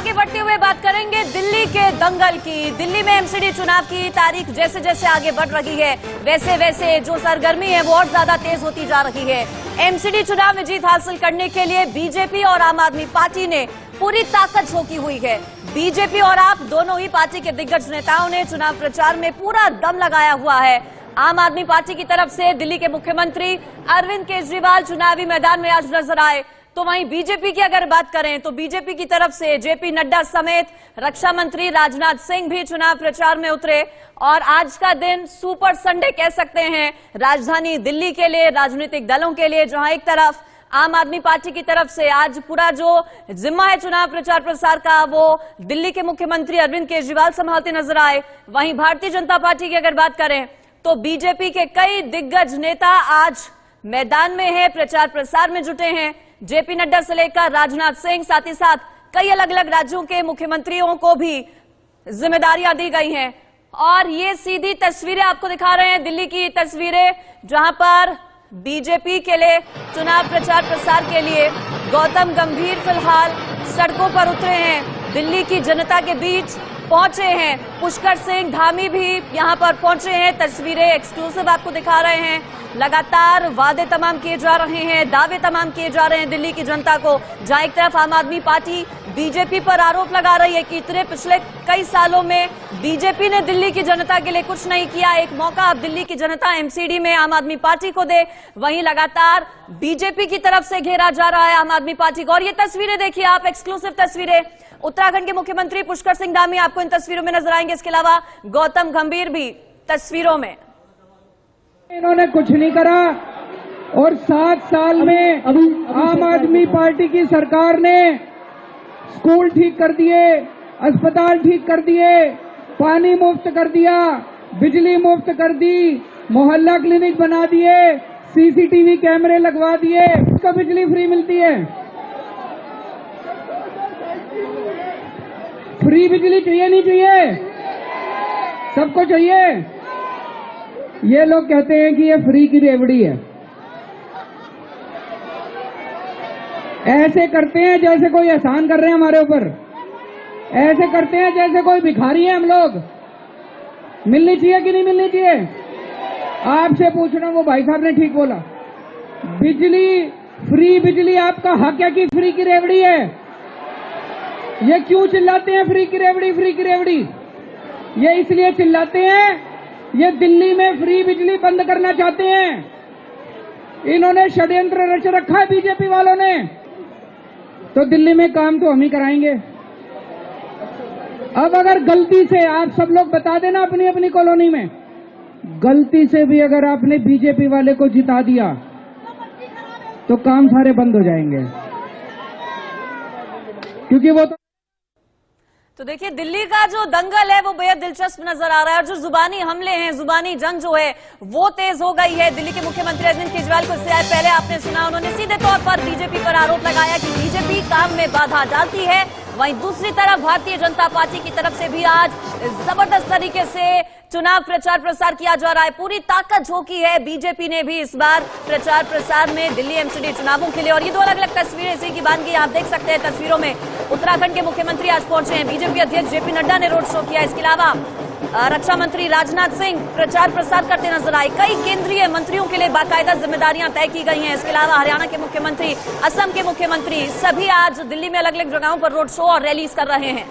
आगे बढ़ते हुए बात करेंगे दिल्ली के दंगल की। दिल्ली में एमसीडी चुनाव की तारीख जैसे जैसे आगे बढ़ रही है वैसे वैसे जो सरगर्मी है वो और ज्यादा तेज होती जा रही है। एमसीडी चुनाव में जीत हासिल करने के लिए बीजेपी और आम आदमी पार्टी ने पूरी ताकत झोंकी हुई है। बीजेपी और आप दोनों ही पार्टी के दिग्गज नेताओं ने चुनाव प्रचार में पूरा दम लगाया हुआ है। आम आदमी पार्टी की तरफ से दिल्ली के मुख्यमंत्री अरविंद केजरीवाल चुनावी मैदान में आज नजर आए, तो वहीं बीजेपी की अगर बात करें तो बीजेपी की तरफ से जेपी नड्डा समेत रक्षा मंत्री राजनाथ सिंह भी चुनाव प्रचार में उतरे। और आज का दिन सुपर संडे कह सकते हैं राजधानी दिल्ली के लिए, राजनीतिक दलों के लिए, जहां एक तरफ आम आदमी पार्टी की तरफ से आज पूरा जो जिम्मा है चुनाव प्रचार प्रसार का वो दिल्ली के मुख्यमंत्री अरविंद केजरीवाल संभालते नजर आए। वहीं भारतीय जनता पार्टी की अगर बात करें तो बीजेपी के कई दिग्गज नेता आज मैदान में है, प्रचार प्रसार में जुटे हैं। जेपी नड्डा से लेकर राजनाथ सिंह, साथ ही साथ कई अलग अलग राज्यों के मुख्यमंत्रियों को भी जिम्मेदारियां दी गई हैं। और ये सीधी तस्वीरें आपको दिखा रहे हैं, दिल्ली की तस्वीरें, जहां पर बीजेपी के लिए चुनाव प्रचार प्रसार के लिए गौतम गंभीर फिलहाल सड़कों पर उतरे हैं, दिल्ली की जनता के बीच पहुंचे हैं। पुष्कर सिंह धामी भी यहां पर पहुंचे हैं। तस्वीरें एक्सक्लूसिव आपको दिखा रहे हैं। लगातार वादे तमाम किए जा रहे हैं, दावे तमाम किए जा रहे हैं दिल्ली की जनता को, जहां एक तरफ आम आदमी पार्टी बीजेपी पर आरोप लगा रही है कि इतने पिछले कई सालों में बीजेपी ने दिल्ली की जनता के लिए कुछ नहीं किया, एक मौका अब दिल्ली की जनता एमसीडी में आम आदमी पार्टी को दे। वहीं लगातार बीजेपी की तरफ से घेरा जा रहा है आम आदमी पार्टी को। और ये तस्वीरें देखिए आप, एक्सक्लूसिव तस्वीरें, उत्तराखंड के मुख्यमंत्री पुष्कर सिंह धामी आपको इन तस्वीरों में नजर आएंगे। इसके अलावा गौतम गंभीर भी तस्वीरों में। इन्होंने कुछ नहीं करा और 7 साल में आम आदमी पार्टी की सरकार ने स्कूल ठीक कर दिए, अस्पताल ठीक कर दिए, पानी मुफ्त कर दिया, बिजली मुफ्त कर दी, मोहल्ला क्लिनिक बना दिए, सीसीटीवी कैमरे लगवा दिए, इसका बिजली फ्री मिलती है। फ्री बिजली चाहिए नहीं चाहिए? सबको चाहिए। ये लोग कहते हैं कि ये फ्री की रेवड़ी है। ऐसे करते हैं जैसे कोई एहसान कर रहे हैं हमारे ऊपर, ऐसे करते हैं जैसे कोई भिखारी है हम लोग। मिलनी चाहिए कि नहीं मिलनी चाहिए? आपसे पूछ रहा हूं, वो भाई साहब ने ठीक बोला, बिजली फ्री बिजली आपका हक है कि फ्री की रेवड़ी है? ये क्यों चिल्लाते हैं फ्री की रेवड़ी, फ्री की रेवड़ी? ये इसलिए चिल्लाते हैं, ये दिल्ली में फ्री बिजली बंद करना चाहते हैं। इन्होंने षड्यंत्र रच रखा है बीजेपी वालों ने। तो दिल्ली में काम तो हम ही कराएंगे। अब अगर गलती से आप सब लोग बता देना अपनी अपनी कॉलोनी में, गलती से भी अगर आपने बीजेपी वाले को जिता दिया तो काम सारे बंद हो जाएंगे, क्योंकि वो तो देखिए दिल्ली का जो दंगल है वो बेहद दिलचस्प नजर आ रहा है और जो जुबानी हमले हैं, जुबानी जंग जो है वो तेज हो गई है। दिल्ली के मुख्यमंत्री अरविंद केजरीवाल को इससे पहले आपने सुना, उन्होंने सीधे तौर पर बीजेपी पर आरोप लगाया कि बीजेपी काम में बाधा डालती है। वहीं दूसरी तरफ भारतीय जनता पार्टी की तरफ से भी आज जबरदस्त तरीके से चुनाव प्रचार प्रसार किया जा रहा है। पूरी ताकत झोंकी है बीजेपी ने भी इस बार प्रचार प्रसार में दिल्ली एमसीडी चुनावों के लिए। और ये दो अलग अलग तस्वीरें इसी की बानगी आप देख सकते हैं तस्वीरों में। उत्तराखंड के मुख्यमंत्री आज पहुंचे हैं, बीजेपी अध्यक्ष जेपी नड्डा ने रोड शो किया। इसके अलावा रक्षा मंत्री राजनाथ सिंह प्रचार प्रसार करते नजर आए। कई केंद्रीय मंत्रियों के लिए बाकायदा जिम्मेदारियां तय की गई हैं। इसके अलावा हरियाणा के मुख्यमंत्री, असम के मुख्यमंत्री सभी आज दिल्ली में अलग अलग जगहों पर रोड शो और रैलीज कर रहे हैं।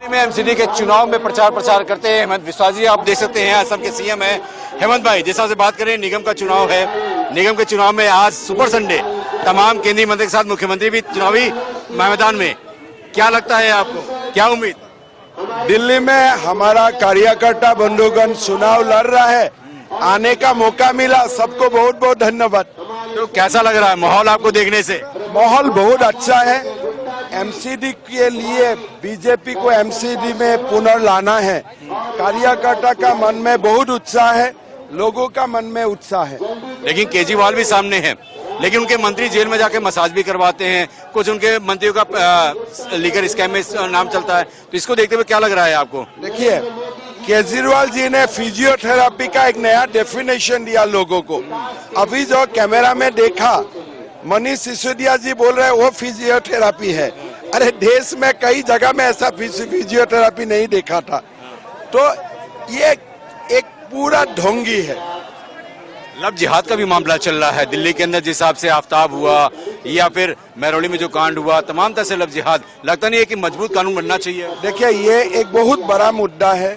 में एमसीडी के चुनाव में प्रचार करते हैं हेमंत बिस्वा जी, आप देख सकते हैं असम के सीएम है। हेमंत भाई, जैसा से बात करें निगम का चुनाव है, निगम के चुनाव में आज सुपर संडे, तमाम केंद्रीय मंत्री के साथ मुख्यमंत्री भी चुनावी मैदान में, क्या लगता है आपको, क्या उम्मीद? दिल्ली में हमारा कार्यकर्ता बंधुगण चुनाव लड़ रहा है, आने का मौका मिला, सबको बहुत बहुत धन्यवाद। तो कैसा लग रहा है माहौल आपको देखने से? माहौल बहुत अच्छा है। एमसीडी के लिए बीजेपी को एमसीडी में पुनर्लाना है। कार्यकर्ता का मन में बहुत उत्साह है, लोगों का मन में उत्साह है। लेकिन केजरीवाल भी सामने हैं, लेकिन उनके मंत्री जेल में जाके मसाज भी करवाते हैं, कुछ उनके मंत्रियों का लीगर स्कैम में नाम चलता है। तो इसको देखते हुए क्या लग रहा है आपको? देखिए, केजरीवाल जी ने फिजियोथेरेपी का एक नया डेफिनेशन दिया लोगों को। अभी जो कैमरा में देखा, मनीष सिसोदिया जी बोल रहे हैं वो फिजियोथेरेपी है। अरे देश में कई जगह में ऐसा फिजियोथेरेपी नहीं देखा था। तो ये एक पूरा ढोंगी है। लव जिहाद का भी मामला चल रहा है दिल्ली के अंदर, जिस हिसाब से आफ्ताब हुआ या फिर महरौली में जो कांड हुआ, तमाम तरह से लव जिहाद, लगता नहीं है कि मजबूत कानून बनना चाहिए? देखिए, ये एक बहुत बड़ा मुद्दा है।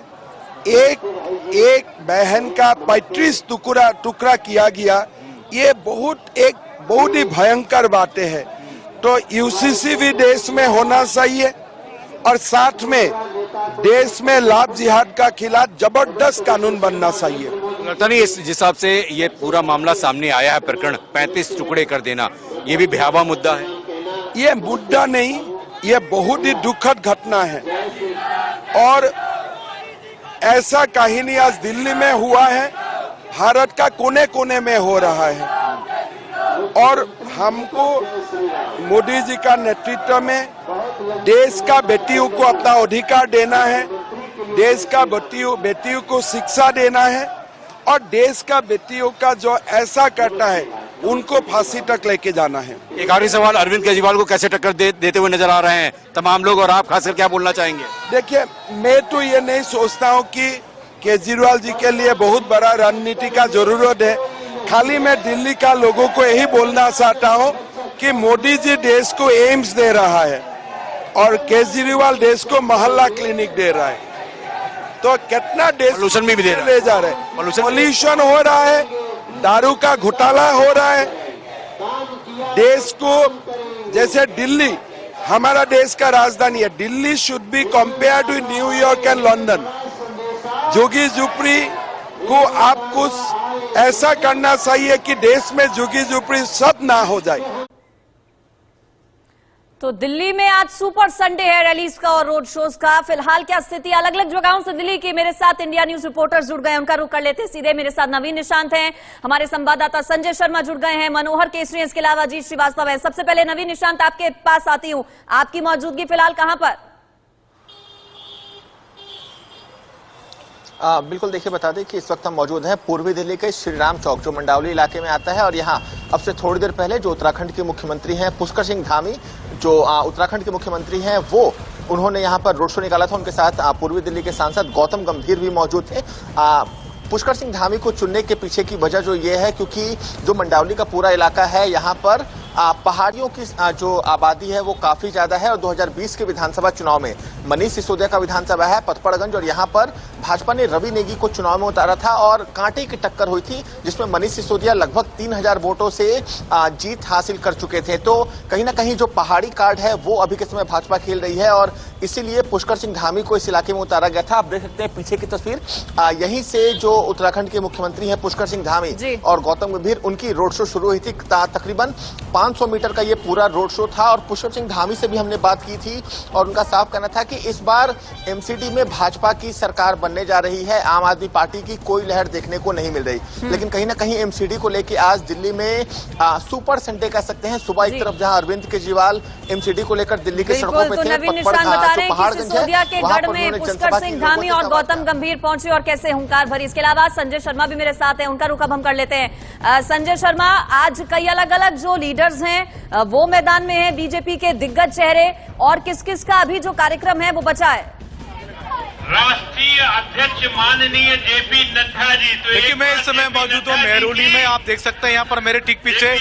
एक बहन का 35 टुकड़ा किया गया, ये बहुत ही भयंकर बातें हैं। तो यूसीसी भी देश में होना चाहिए और साथ में देश में लव जिहाद का खिलाफ जबरदस्त कानून बनना चाहिए। लगता नहीं इस हिसाब से ये पूरा मामला सामने आया है, प्रकरण 35 टुकड़े कर देना, ये भी भयावह मुद्दा है? ये मुद्दा नहीं, ये बहुत ही दुखद घटना है और ऐसा कहानी आज दिल्ली में हुआ है, भारत का कोने कोने में हो रहा है। और हमको मोदी जी का नेतृत्व में देश का बेटियों को अपना अधिकार देना है, देश का बेटियों को शिक्षा देना है और देश का बेटियों का जो ऐसा करता है उनको फांसी तक लेके जाना है। एक आखिरी सवाल, अरविंद केजरीवाल को कैसे टक्कर देते हुए नजर आ रहे हैं तमाम लोग, और आप खासकर क्या बोलना चाहेंगे? देखिए, मैं तो ये नहीं सोचता हूँ कि केजरीवाल जी के लिए बहुत बड़ा रणनीति का जरूरत है। खाली मैं दिल्ली का लोगों को यही बोलना चाहता हूँ कि मोदी जी देश को एम्स दे रहा है और केजरीवाल देश को मोहल्ला क्लिनिक दे रहा है। तो कितना देश पॉल्यूशन भी दे रहा है, ले जा रहे हैं, पॉल्यूशन हो रहा है, दारू का घोटाला हो रहा है। देश को, जैसे दिल्ली हमारा देश का राजधानी है, Delhi should be compared to New York and London. झुग्गी झोपड़ी को आप कुछ ऐसा करना चाहिए कि देश में झुग्गी झोपड़ी सब ना हो जाए। तो दिल्ली में आज सुपर संडे है रैलीज का और रोड शोज का। फिलहाल क्या स्थिति, अलग अलग जगहों से दिल्ली की मेरे साथ इंडिया न्यूज रिपोर्टर्स जुड़ गए, उनका रुख कर लेते सीधे। मेरे साथ नवीन निशांत हैं, हमारे संवाददाता संजय शर्मा जुड़ गए हैं, मनोहर केसरी, इसके अलावा अजीत श्रीवास्तव है। सबसे पहले नवीन निशांत, आपके पास आती हूँ, आपकी मौजूदगी फिलहाल कहां पर? बिल्कुल, देखिए बता दें कि इस वक्त हम मौजूद हैं पूर्वी दिल्ली के श्री राम चौक, जो मंडावली इलाके में आता है। और यहाँ अब से थोड़ी देर पहले जो उत्तराखंड के मुख्यमंत्री हैं पुष्कर सिंह धामी, जो उत्तराखंड के मुख्यमंत्री हैं, वो उन्होंने यहाँ पर रोड शो निकाला था। उनके साथ पूर्वी दिल्ली के सांसद गौतम गंभीर भी मौजूद थे। पुष्कर सिंह धामी को चुनने के पीछे की वजह जो ये है, क्योंकि जो मंडावली का पूरा इलाका है, यहाँ पर पहाड़ियों की जो आबादी है वो काफी ज्यादा है। और 2020 के विधानसभा चुनाव में मनीष सिसोदिया का विधानसभा है पथपड़गंज, और यहाँ पर भाजपा ने रवि नेगी को चुनाव में उतारा था और कांटे की टक्कर हुई थी, जिसमें मनीष सिसोदिया लगभग 3000 वोटों से जीत हासिल कर चुके थे। तो कहीं ना कहीं जो पहाड़ी कार्ड है वो अभी के समय भाजपा खेल रही है और इसीलिए पुष्कर सिंह धामी को इस इलाके में उतारा गया था। आप देख सकते हैं पीछे की तस्वीर, यहीं से जो उत्तराखंड के मुख्यमंत्री हैं पुष्कर सिंह धामी और गौतम गंभीर, उनकी रोड शो शुरू हुई थी। तकरीबन 500 मीटर का ये पूरा रोड शो था और पुष्कर सिंह धामी से भी हमने बात की थी और उनका साफ कहना था कि इस बार एमसीडी में भाजपा की सरकार बनने जा रही है, आम आदमी पार्टी की कोई लहर देखने को नहीं मिल रही। लेकिन कहीं ना कहीं एमसीडी को लेकर आज दिल्ली में सुपर संडे कह सकते हैं। सुबह एक तरफ जहां अरविंद केजरीवाल एमसीडी को लेकर दिल्ली की सड़कों पर थे, सिसोदिया के गढ़ में पुष्कर सिंह धामी और गौतम गंभीर पहुंचे और कैसे हुंकार भरी। इसके अलावा संजय शर्मा भी मेरे साथ हैं, उनका रुख अब हम कर लेते हैं। संजय शर्मा, आज कई अलग अलग जो लीडर्स हैं वो मैदान में हैं, बीजेपी के दिग्गज चेहरे, और किस किस का अभी जो कार्यक्रम है वो बचा है? राष्ट्रीय अध्यक्ष माननीय जेपी नड्डा जी। तो देखिए, मैं इस समय मौजूद हूँ महरौली में। आप देख सकते हैं यहाँ पर मेरे ठीक पीछे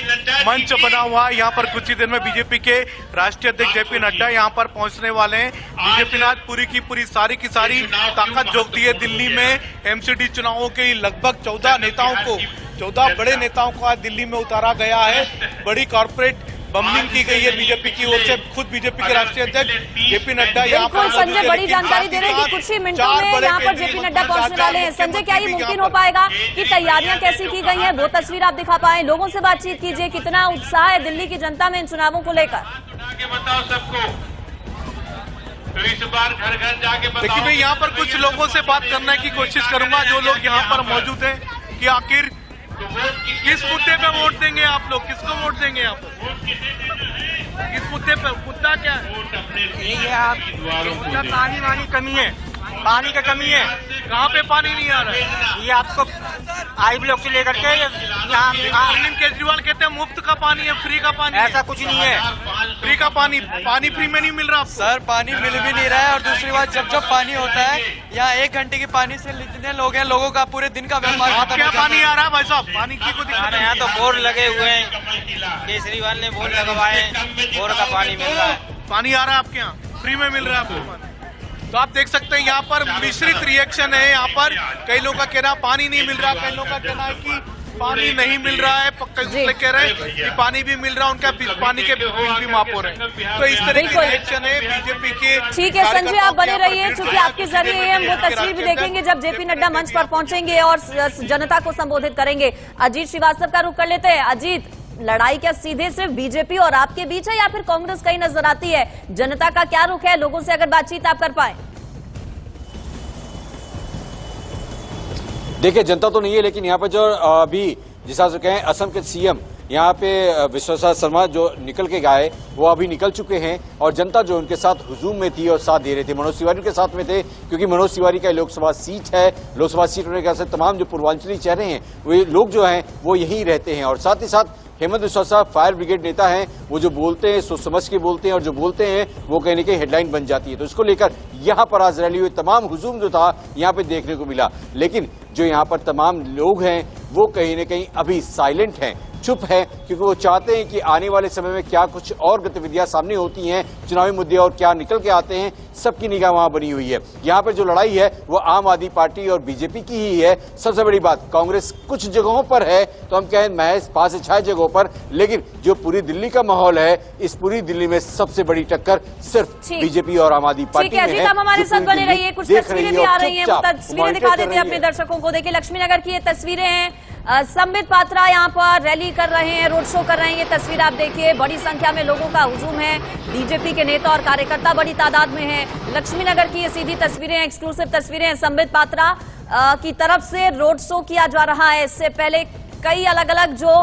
मंच बना हुआ है। यहाँ पर कुछ ही देर में बीजेपी के राष्ट्रीय अध्यक्ष जेपी नड्डा यहाँ पर पहुंचने वाले हैं। बीजेपी ने आज पूरी की पूरी सारी की सारी ताकत झोंक दी है दिल्ली में। एमसीडी चुनावों के लगभग 14 बड़े नेताओं को आज दिल्ली में उतारा गया है। बड़ी कॉर्पोरेट बम्बिंग की गई है बीजेपी की ओर से। खुद बीजेपी के राष्ट्रीय अध्यक्ष जेपी नड्डा यहाँ पर संजय बड़ी जानकारी दे रहे हैं कि कुछ ही मिनटों में यहाँ पर जेपी नड्डा पहुंचने वाले हैं। संजय, क्या ये मुमकिन हो पाएगा कि तैयारियां कैसी की गई हैं, वो तस्वीर आप दिखा पाए? लोगों से बातचीत कीजिए, कितना उत्साह है दिल्ली की जनता में इन चुनावों को लेकर? बताओ सबको, तो इस बार घर घर जाके बताओ। देखिए, मैं यहाँ पर कुछ लोगों से बात करने की कोशिश करूंगा जो लोग यहाँ पर मौजूद हैं, कि आखिर किस मुद्दे पे वोट देंगे आप लोग, किसको वोट देंगे आप लोग, किस मुद्दे पे? मुद्दा क्या है? यही है, आप पानी वानी कमी है, पानी का कमी है। कहाँ पे पानी नहीं आ रहा है? ये आपको आई ब्लॉक से लेकर के यहाँ अरविंद केजरीवाल कहते हैं मुफ्त का पानी है, फ्री का पानी है। ऐसा कुछ नहीं है। फ्री का पानी फ्री में नहीं मिल रहा आपको? सर पानी मिल भी नहीं रहा है, और दूसरी बात जब पानी होता है यहाँ 1 घंटे के पानी से जितने लोग हैं, लोगों का पूरे दिन का व्यापार आप क्या पानी आ रहा है भाई साहब? पानी की कोई दिक्कत यहाँ तो बोर लगे हुए हैं, केजरीवाल ने बोर लगवाए, बोर का पानी मिल रहा है। पानी आ रहा है आपके यहाँ, फ्री में मिल रहा है आपको पानी? तो आप देख सकते हैं यहाँ पर मिश्रित रिएक्शन है। यहाँ पर कई लोगों का कहना पानी नहीं मिल रहा, कई लोगों का कहना है कि पानी नहीं मिल रहा है, कई लोग कह रहे हैं कि पानी भी मिल रहा है, उनका पानी के बिल भी माफ हो रहे हैं। तो इस तरह की रिएक्शन है बीजेपी के। ठीक है संजय, आप बने रहिए, क्योंकि आपके जरिए हम वो तस्वीर भी देखेंगे जब जेपी नड्डा मंच पर पहुंचेंगे और जनता को संबोधित करेंगे। अजीत श्रीवास्तव का रुख कर लेते हैं। अजीत, लड़ाई क्या सीधे सिर्फ बीजेपी और आपके बीच है या फिर कांग्रेस कहीं नजर आती है? जनता का क्या रुख है? लोगों से अगर बातचीत आप कर पाए। देखिए, जनता तो नहीं है, लेकिन यहाँ पे जो अभी जिस तरह से कहें असम के सीएम यहाँ पे विश्वेश्वर शर्मा जो निकल के गए वो अभी निकल चुके हैं, और जनता जो उनके साथ हुजूम में थी और साथ दे रहे थे, मनोज तिवारी के साथ में थे, क्योंकि मनोज तिवारी का लोकसभा सीट है। लोकसभा सीट होने के कारण तमाम जो पूर्वांचली चेहरे हैं वो लोग जो हैं वो यहीं रहते हैं। और साथ ही साथ हेमंत बिस्वा साहब फायर ब्रिगेड नेता हैं, वो जो बोलते हैं सोच समझ के बोलते हैं, और जो बोलते हैं वो कहीं ना कहीं हेडलाइन बन जाती है। तो इसको लेकर यहाँ पर आज रैली हुई, तमाम हुजूम जो था यहाँ पे देखने को मिला। लेकिन जो यहाँ पर तमाम लोग हैं वो कहीं ना कहीं अभी साइलेंट हैं, चुप है, क्योंकि वो चाहते हैं कि आने वाले समय में क्या कुछ और गतिविधियां सामने होती हैं, चुनावी मुद्दे और क्या निकल के आते हैं, सबकी निगाह वहां बनी हुई है। यहाँ पर जो लड़ाई है वो आम आदमी पार्टी और बीजेपी की ही है। सबसे बड़ी बात, कांग्रेस कुछ जगहों पर है, तो हम कहें महज 5 से 6 जगहों पर, लेकिन जो पूरी दिल्ली का माहौल है, इस पूरी दिल्ली में सबसे बड़ी टक्कर सिर्फ बीजेपी और आम आदमी पार्टी में है। आप हमारे साथ बने रहिए, कुछ तस्वीरें भी आ रही हैं, वो तस्वीरें दिखा देते हैं अपने दर्शकों को। देखिए, लक्ष्मीनगर की ये तस्वीरें हैं। संबित पात्रा यहाँ पर रैली कर रहे हैं, रोड शो कर रहे हैं। ये तस्वीर आप देखिए, बड़ी संख्या में लोगों का हुजूम है, बीजेपी के नेता और कार्यकर्ता बड़ी तादाद में हैं। लक्ष्मीनगर की ये सीधी तस्वीरें, एक्सक्लूसिव तस्वीरें हैं। संबित पात्रा की तरफ से रोड शो किया जा रहा है। इससे पहले कई अलग अलग जो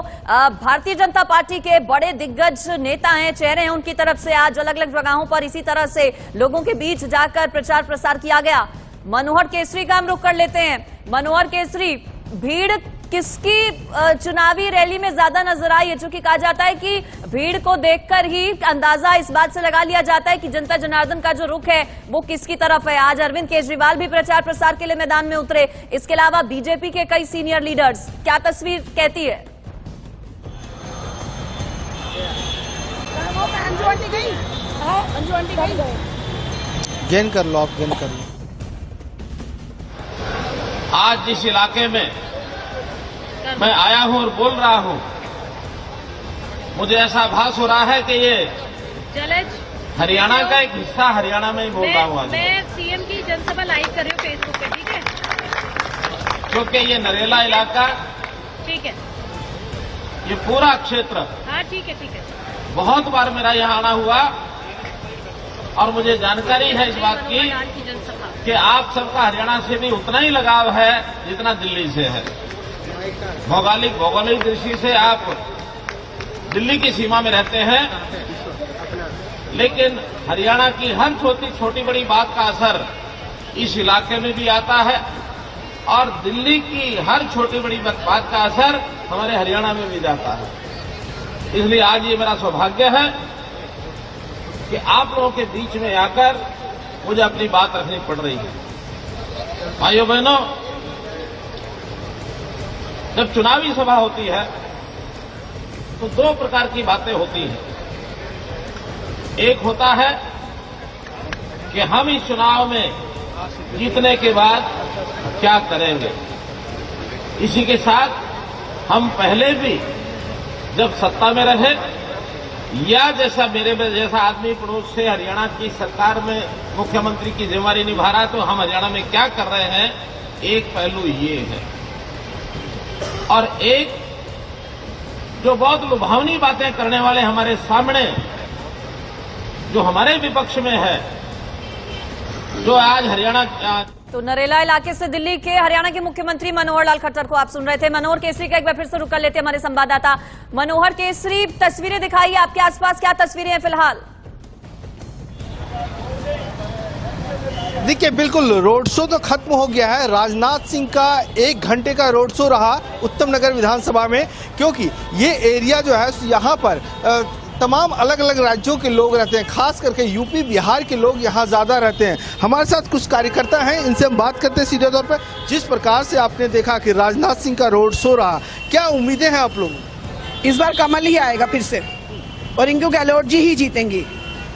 भारतीय जनता पार्टी के बड़े दिग्गज नेता हैं, चेहरे हैं, उनकी तरफ से आज अलग अलग जगहों पर इसी तरह से लोगों के बीच जाकर प्रचार प्रसार किया गया। मनोहर केसरी का हम रुख कर लेते हैं। मनोहर केसरी, भीड़ किसकी चुनावी रैली में ज्यादा नजर आई है? चूंकि कहा जाता है कि भीड़ को देखकर ही अंदाजा इस बात से लगा लिया जाता है कि जनता जनार्दन का जो रुख है वो किसकी तरफ है। आज अरविंद केजरीवाल भी प्रचार प्रसार के लिए मैदान में उतरे, इसके अलावा बीजेपी के कई सीनियर लीडर्स। क्या तस्वीर कहती है? गेन कर लो, आप गेन कर लो। आज जिस इलाके में मैं आया हूं और बोल रहा हूं, मुझे ऐसा आभास हो रहा है कि ये हरियाणा का एक हिस्सा, हरियाणा में ही बोल रहा हूं आज। मैं सीएम की जनसभा लाइव कर रही हूँ फेसबुक पे, ठीक है? क्योंकि ये नरेला इलाका, ठीक है, ये पूरा क्षेत्र, हाँ ठीक है ठीक है। बहुत बार मेरा यहाँ आना हुआ, और मुझे जानकारी है इस बात की कि आप सबका हरियाणा से भी उतना ही लगाव है जितना दिल्ली से है। भौगोलिक दृष्टि से आप दिल्ली की सीमा में रहते हैं, लेकिन हरियाणा की हर छोटी बड़ी बात का असर इस इलाके में भी आता है, और दिल्ली की हर छोटी बड़ी बात का असर हमारे हरियाणा में भी जाता है। इसलिए आज ये मेरा सौभाग्य है कि आप लोगों के बीच में आकर मुझे अपनी बात रखनी पड़ रही है। भाइयों बहनों, जब चुनावी सभा होती है तो 2 प्रकार की बातें होती हैं। एक होता है कि हम इस चुनाव में जीतने के बाद क्या करेंगे। इसी के साथ हम पहले भी जब सत्ता में रहे, या जैसा मेरे जैसा आदमी पड़ोस से हरियाणा की सरकार में मुख्यमंत्री की जिम्मेदारी निभा रहा है, तो हम हरियाणा में क्या कर रहे हैं, एक पहलू ये है। और एक जो बहुत लुभावनी बातें करने वाले हमारे सामने, जो हमारे विपक्ष में है, जो आज हरियाणा। तो नरेला इलाके से दिल्ली के हरियाणा के मुख्यमंत्री मनोहर लाल खट्टर को आप सुन रहे थे। मनोहर केसरी का एक बार फिर से रुक कर लेते हैं हमारे संवाददाता। मनोहर केसरी, तस्वीरें दिखाइए, आपके आसपास क्या तस्वीरें हैं फिलहाल? देखिए बिल्कुल रोड शो तो खत्म हो गया है। राजनाथ सिंह का 1 घंटे का रोड शो रहा उत्तम नगर विधानसभा में, क्योंकि ये एरिया जो है यहाँ पर तमाम अलग अलग राज्यों के लोग रहते हैं, खास करके यूपी बिहार के लोग यहाँ ज़्यादा रहते हैं। हमारे साथ कुछ कार्यकर्ता हैं, इनसे हम बात करते हैं सीधे तौर पर। जिस प्रकार से आपने देखा कि राजनाथ सिंह का रोड शो रहा, क्या उम्मीदें हैं आप लोगों? इस बार कमल ही आएगा फिर से, और इनको गहलोत जी ही जीतेंगी,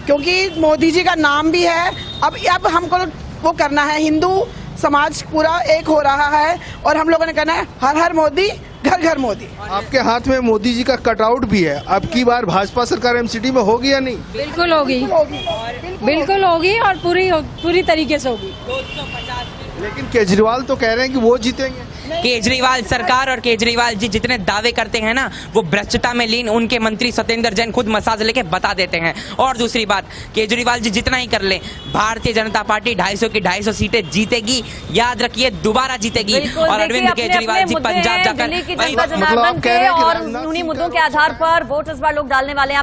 क्योंकि मोदी जी का नाम भी है। अब हमको वो करना है, हिंदू समाज पूरा एक हो रहा है, और हम लोगों ने कहना है हर हर मोदी, घर घर मोदी। आपके हाथ में मोदी जी का कटआउट भी है। अब की बार भाजपा सरकार एमसीडी में होगी या नहीं? बिल्कुल होगी, बिल्कुल होगी, और पूरी तरीके से होगी। लेकिन केजरीवाल तो कह रहे हैं कि वो जीतेंगे। केजरीवाल सरकार और केजरीवाल जी जितने दावे करते हैं ना, वो भ्रष्टता में लीन उनके मंत्री सत्येंद्र जैन खुद मसाज लेके बता देते हैं। और दूसरी बात, केजरीवाल जी जितना ही कर ले, भारतीय जनता पार्टी 250 की 250 सीटें जीतेगी। याद रखिए, दोबारा जीतेगी। और अरविंद केजरीवाल जी पंजाब जाकर दिल्ली की जनता जनार्दन के और उन्हीं मुद्दों के आधार पर वोट इस बार लोग डालने वाले हैं।